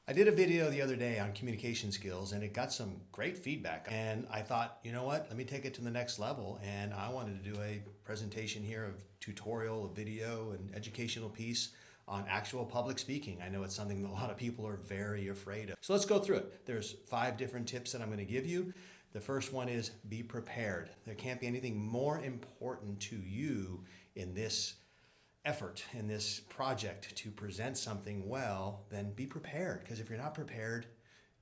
I did a video the other day on communication skills and it got some great feedback. And I thought, you know what, let me take it to the next level. And I wanted to do a presentation here of tutorial, a video, and educational piece on actual public speaking. I know it's something that a lot of people are very afraid of. So let's go through it. There's 5 different tips that I'm going to give you. The first one is be prepared. There can't be anything more important to you in this effort, in this project to present something well, then be prepared. Because if you're not prepared,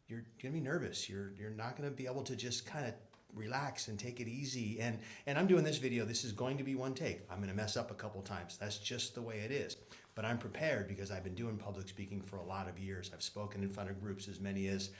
you're going to be nervous. You're not going to be able to just kind of relax and take it easy. And I'm doing this video. This is going to be one take. I'm going to mess up a couple times. That's just the way it is. But I'm prepared because I've been doing public speaking for a lot of years. I've spoken in front of groups as many as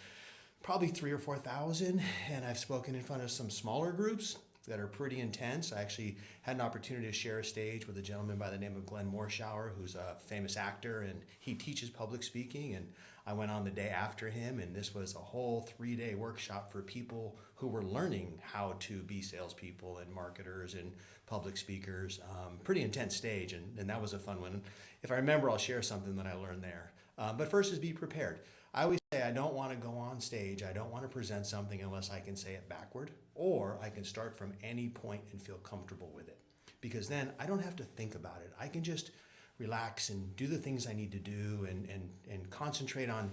probably 3,000 or 4,000, and I've spoken in front of some smaller groups that are pretty intense. I actually had an opportunity to share a stage with a gentleman by the name of Glenn Morshower, who's a famous actor, and he teaches public speaking. And I went on the day after him, and this was a whole 3-day workshop for people who were learning how to be salespeople and marketers and public speakers. Pretty intense stage, and that was a fun one. If I remember, I'll share something that I learned there. But first is be prepared. I always say I don't want to go on stage, I don't want to present something unless I can say it backward, or I can start from any point and feel comfortable with it. Because then I don't have to think about it. I can just relax and do the things I need to do and concentrate on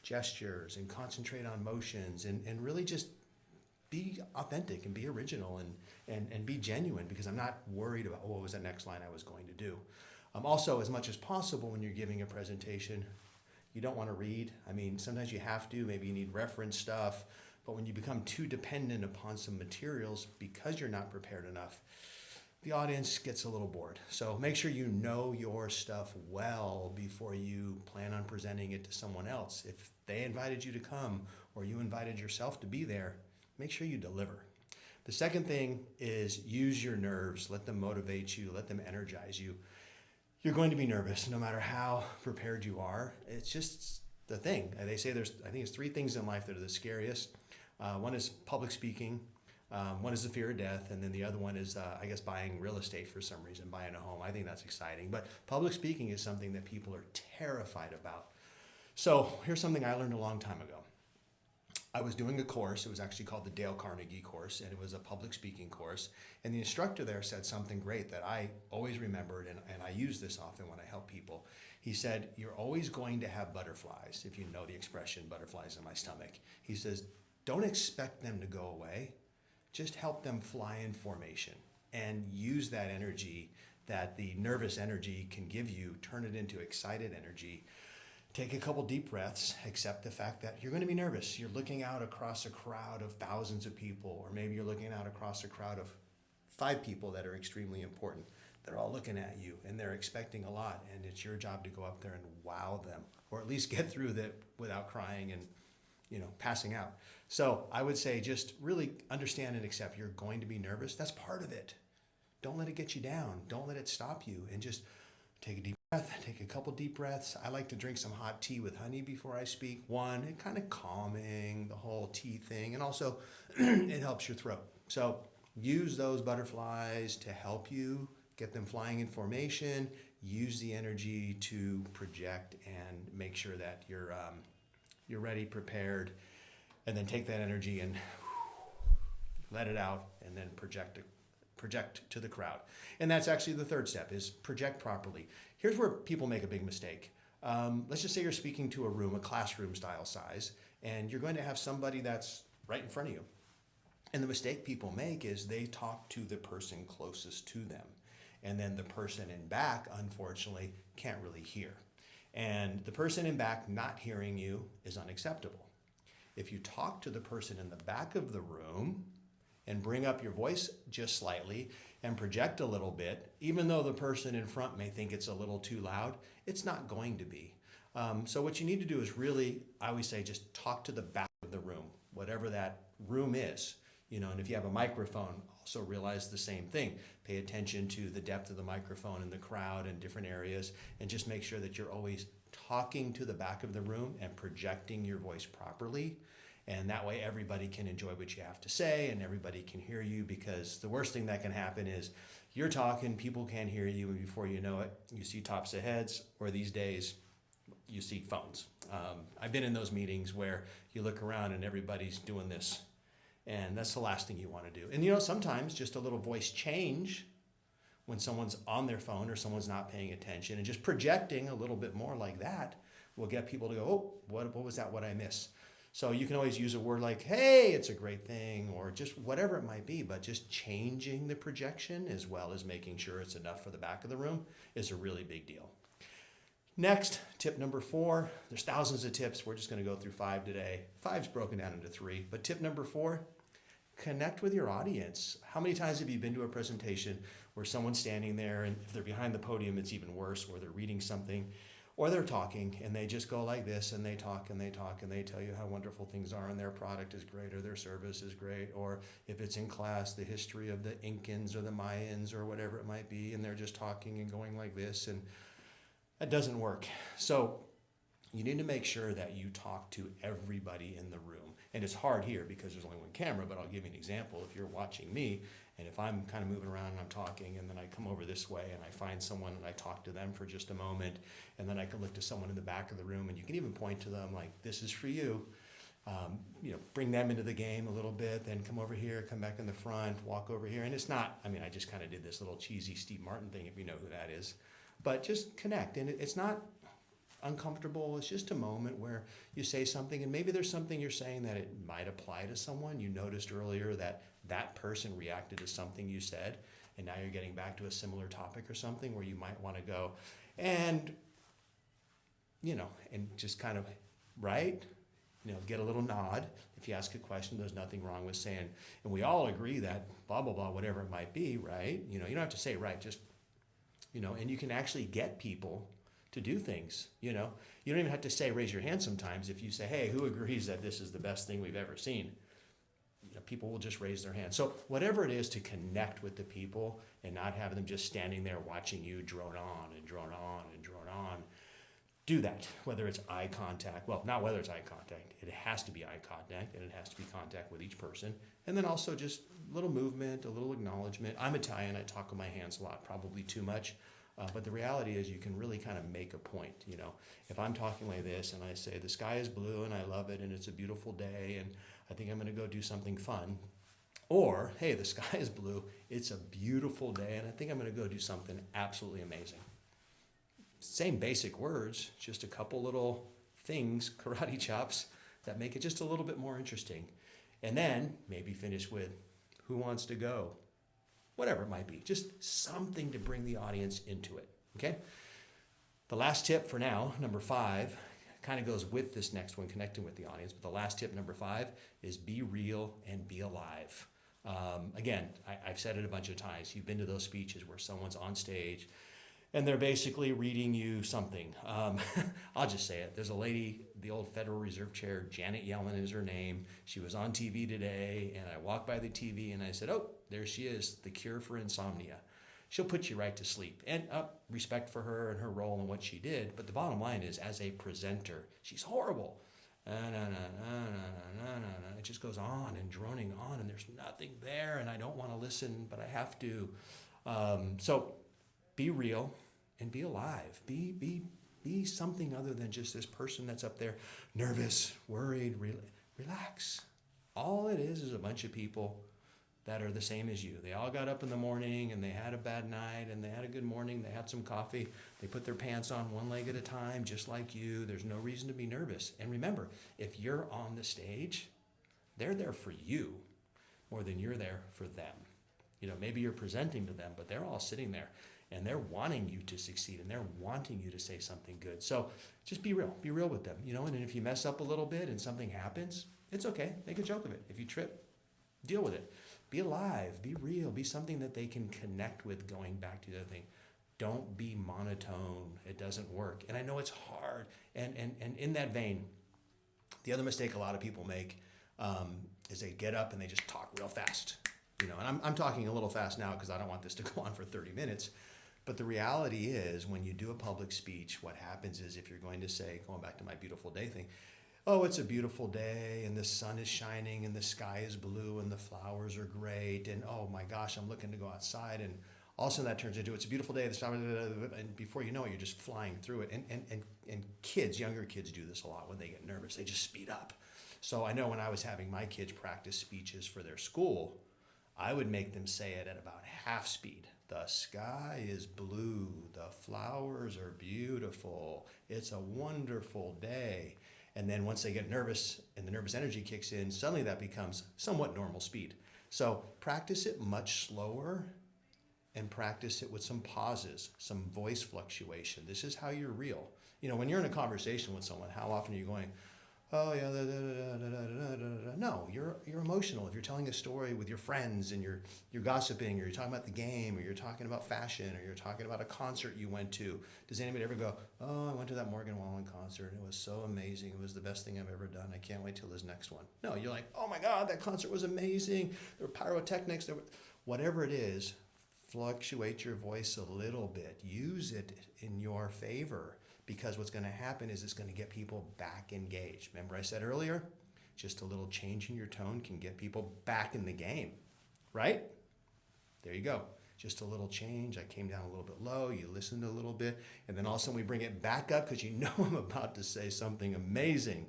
gestures and concentrate on motions and really just be authentic and be original and be genuine, because I'm not worried about what was the next line I was going to do. Also, as much as possible when you're giving a presentation, you don't want to read. I mean, sometimes you have to, maybe you need reference stuff, but when you become too dependent upon some materials because you're not prepared enough, the audience gets a little bored. So make sure you know your stuff well before you plan on presenting it to someone else. If they invited you to come or you invited yourself to be there, make sure you deliver. The second thing is use your nerves. Let them motivate you. Let them energize you. You're going to be nervous no matter how prepared you are. It's just the thing. They say I think it's 3 things in life that are the scariest. One is public speaking. One is the fear of death. And then the other one is, I guess, buying real estate for some reason, buying a home. I think that's exciting. But public speaking is something that people are terrified about. So here's something I learned a long time ago. I was doing a course. It was actually called the Dale Carnegie course, and it was a public speaking course. And the instructor there said something great that I always remembered, and I use this often when I help people. He said, you're always going to have butterflies, if you know the expression, butterflies in my stomach. He says, don't expect them to go away. Just help them fly in formation and use that energy that the nervous energy can give you, turn it into excited energy. Take a couple deep breaths, accept the fact that you're going to be nervous. You're looking out across a crowd of thousands of people, or maybe you're looking out across a crowd of 5 people that are extremely important. They're all looking at you and they're expecting a lot, and it's your job to go up there and wow them, or at least get through that without crying and passing out. So I would say just really understand and accept you're going to be nervous. That's part of it. Don't let it get you down. Don't let it stop you, and just take a deep breath, take a couple deep breaths. I like to drink some hot tea with honey before I speak. One, it kind of calming, the whole tea thing, and also it helps your throat. So use those butterflies to help you get them flying in formation. Use the energy to project and make sure that you're ready, prepared, and then take that energy and let it out, and then project to the crowd. And that's actually the third step, is project properly. Here's where people make a big mistake. Let's just say you're speaking to a room, a classroom style size, and you're going to have somebody that's right in front of you. And the mistake people make is they talk to the person closest to them. And then the person in back, unfortunately, can't really hear. And the person in back not hearing you is unacceptable. If you talk to the person in the back of the room and bring up your voice just slightly and project a little bit, even though the person in front may think it's a little too loud, it's not going to be. So what you need to do is really, I always say, just talk to the back of the room, whatever that room is. And if you have a microphone, also realize the same thing. Pay attention to the depth of the microphone and the crowd and different areas, and just make sure that you're always talking to the back of the room and projecting your voice properly. And that way everybody can enjoy what you have to say and everybody can hear you, because the worst thing that can happen is you're talking, people can't hear you, and before you know it, you see tops of heads, or these days, you see phones. I've been in those meetings where you look around and everybody's doing this, and that's the last thing you want to do. And sometimes just a little voice change when someone's on their phone or someone's not paying attention, and just projecting a little bit more like that will get people to go, oh, what was that, what I miss? So you can always use a word like, hey, it's a great thing, or just whatever it might be, but just changing the projection as well as making sure it's enough for the back of the room is a really big deal. Next, tip number 4, there's thousands of tips. We're just going to go through 5 today. 5's broken down into 3, but tip number 4, connect with your audience. How many times have you been to a presentation where someone's standing there, and if they're behind the podium, it's even worse, or they're reading something, or they're talking, and they just go like this, and they talk, and they talk, and they tell you how wonderful things are, and their product is great, or their service is great, or if it's in class, the history of the Incans or the Mayans or whatever it might be, and they're just talking and going like this, and that doesn't work. So you need to make sure that you talk to everybody in the room. And it's hard here because there's only one camera, but I'll give you an example. If you're watching me, and if I'm kind of moving around and I'm talking, and then I come over this way and I find someone and I talk to them for just a moment, and then I can look to someone in the back of the room, and you can even point to them like, this is for you. Bring them into the game a little bit, then come over here, come back in the front, walk over here. And it's not, I just kind of did this little cheesy Steve Martin thing, if you know who that is. But just connect. And it's not uncomfortable. It's just a moment where you say something, and maybe there's something you're saying that it might apply to someone. You noticed earlier that that person reacted to something you said, and now you're getting back to a similar topic or something where you might want to go and, and just kind of, right? Get a little nod. If you ask a question, there's nothing wrong with saying, and we all agree that blah, blah, blah, whatever it might be, right? You don't have to say right, just, and you can actually get people to do things, You don't even have to say, raise your hand sometimes. If you say, hey, who agrees that this is the best thing we've ever seen? People will just raise their hand. So whatever it is to connect with the people and not have them just standing there watching you drone on and drone on and drone on, do that. Whether it's eye contact, well, not whether it's eye contact, it has to be eye contact, and it has to be contact with each person. And then also just a little movement, a little acknowledgement. I'm Italian, I talk with my hands a lot, probably too much. But the reality is you can really kind of make a point. If I'm talking like this and I say, the sky is blue and I love it and it's a beautiful day and I think I'm going to go do something fun. Or, hey, the sky is blue, it's a beautiful day and I think I'm going to go do something absolutely amazing. Same basic words, just a couple little things, karate chops, that make it just a little bit more interesting. And then maybe finish with, who wants to go? Whatever it might be, just something to bring the audience into it, okay? The last tip for now, number 5, kind of goes with this next one, connecting with the audience, but the last tip, number 5, is be real and be alive. Again, I've said it a bunch of times. You've been to those speeches where someone's on stage and they're basically reading you something. I'll just say it. There's a lady, the old Federal Reserve Chair, Janet Yellen is her name. She was on TV today, and I walked by the TV and I said, oh, there she is, the cure for insomnia. She'll put you right to sleep. And respect for her and her role and what she did. But the bottom line is, as a presenter, she's horrible. It just goes on and droning on, and there's nothing there, and I don't want to listen, but I have to. So be real and be alive. Be something other than just this person that's up there nervous, worried. Relax. All it is a bunch of people that are the same as you. They all got up in the morning and they had a bad night and they had a good morning. They had some coffee. They put their pants on one leg at a time, just like you. There's no reason to be nervous. And remember, if you're on the stage, they're there for you more than you're there for them. Maybe you're presenting to them, but they're all sitting there and they're wanting you to succeed and they're wanting you to say something good. So just be real. Be real with them, and if you mess up a little bit and something happens, it's okay. Make a joke of it. If you trip, deal with it. Be alive, be real, be something that they can connect with, going back to the other thing. Don't be monotone. It doesn't work. And I know it's hard. And in that vein, the other mistake a lot of people make is they get up and they just talk real fast. And I'm talking a little fast now because I don't want this to go on for 30 minutes. But the reality is, when you do a public speech, what happens is, if you're going to say, going back to my beautiful day thing, oh, it's a beautiful day and the sun is shining and the sky is blue and the flowers are great and oh my gosh, I'm looking to go outside, and all of a sudden that turns into, it's a beautiful day, and before you know it, you're just flying through it. and kids, younger kids do this a lot when they get nervous. They just speed up. So I know when I was having my kids practice speeches for their school, I would make them say it at about half speed. The sky is blue. The flowers are beautiful. It's a wonderful day. And then once they get nervous and the nervous energy kicks in, suddenly that becomes somewhat normal speed. So practice it much slower and practice it with some pauses, some voice fluctuation. This is how you're real. You know, when you're in a conversation with someone, how often are you going, oh yeah, da, da, da, da, da, da, da. No, you're emotional. If you're telling a story with your friends and you're gossiping, or you're talking about the game, or you're talking about fashion, or you're talking about a concert you went to, does anybody ever go, oh, I went to that Morgan Wallen concert and it was so amazing. It was the best thing I've ever done. I can't wait till this next one. No, you're like, oh my God, that concert was amazing. There were pyrotechnics. Whatever it is, fluctuate your voice a little bit. Use it in your favor, because what's going to happen is it's going to get people back engaged. Remember I said earlier, just a little change in your tone can get people back in the game, right? There you go. Just a little change. I came down a little bit low. You listened a little bit. And then all of a sudden we bring it back up because you know I'm about to say something amazing.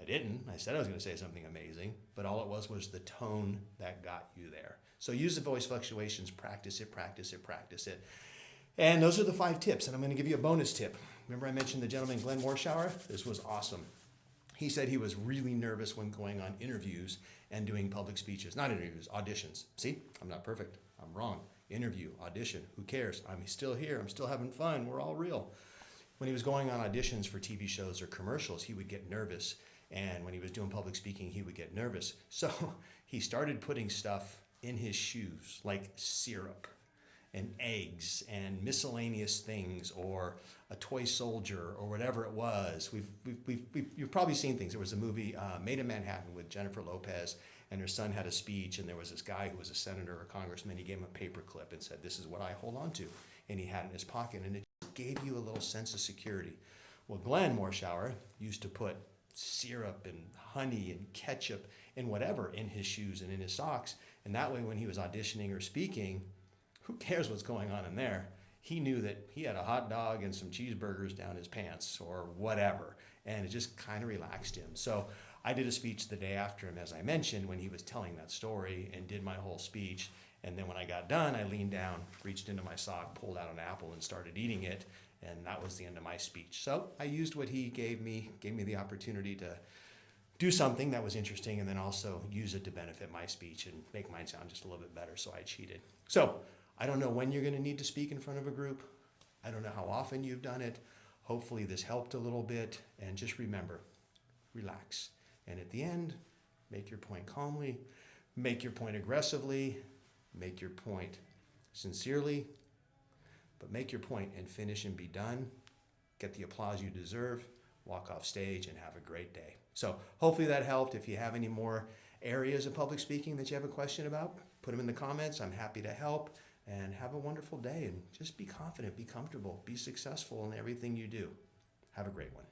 I didn't. I said I was going to say something amazing, but all it was the tone that got you there. So use the voice fluctuations, practice it, practice it, practice it. And those are the 5 tips. And I'm going to give you a bonus tip. Remember I mentioned the gentleman, Glenn Morshower? This was awesome. He said he was really nervous when going on interviews and doing public speeches. Not interviews, auditions. See, I'm not perfect. I'm wrong. Interview, audition, who cares? I'm still here. I'm still having fun. We're all real. When he was going on auditions for TV shows or commercials, he would get nervous. And when he was doing public speaking, he would get nervous. So he started putting stuff in his shoes, like syrup and eggs and miscellaneous things, or a toy soldier, or whatever it was. You've probably seen things. There was a movie, Made in Manhattan, with Jennifer Lopez, and her son had a speech, and there was this guy who was a senator or congressman. He gave him a paper clip and said, this is what I hold on to. And he had it in his pocket, and it just gave you a little sense of security. Well, Glenn Morshower used to put syrup and honey and ketchup and whatever in his shoes and in his socks. And that way, when he was auditioning or speaking, who cares what's going on in there? He knew that he had a hot dog and some cheeseburgers down his pants or whatever. And it just kind of relaxed him. So I did a speech the day after him, as I mentioned, when he was telling that story, and did my whole speech. And then when I got done, I leaned down, reached into my sock, pulled out an apple and started eating it. And that was the end of my speech. So I used what he gave me the opportunity to do something that was interesting, and then also use it to benefit my speech and make mine sound just a little bit better. So I cheated. So I don't know when you're going to need to speak in front of a group. I don't know how often you've done it. Hopefully this helped a little bit. And just remember, relax. And at the end, make your point calmly, make your point aggressively, make your point sincerely, but make your point and finish and be done. Get the applause you deserve, walk off stage, and have a great day. So hopefully that helped. If you have any more areas of public speaking that you have a question about, put them in the comments. I'm happy to help. And have a wonderful day, and just be confident, be comfortable, be successful in everything you do. Have a great one.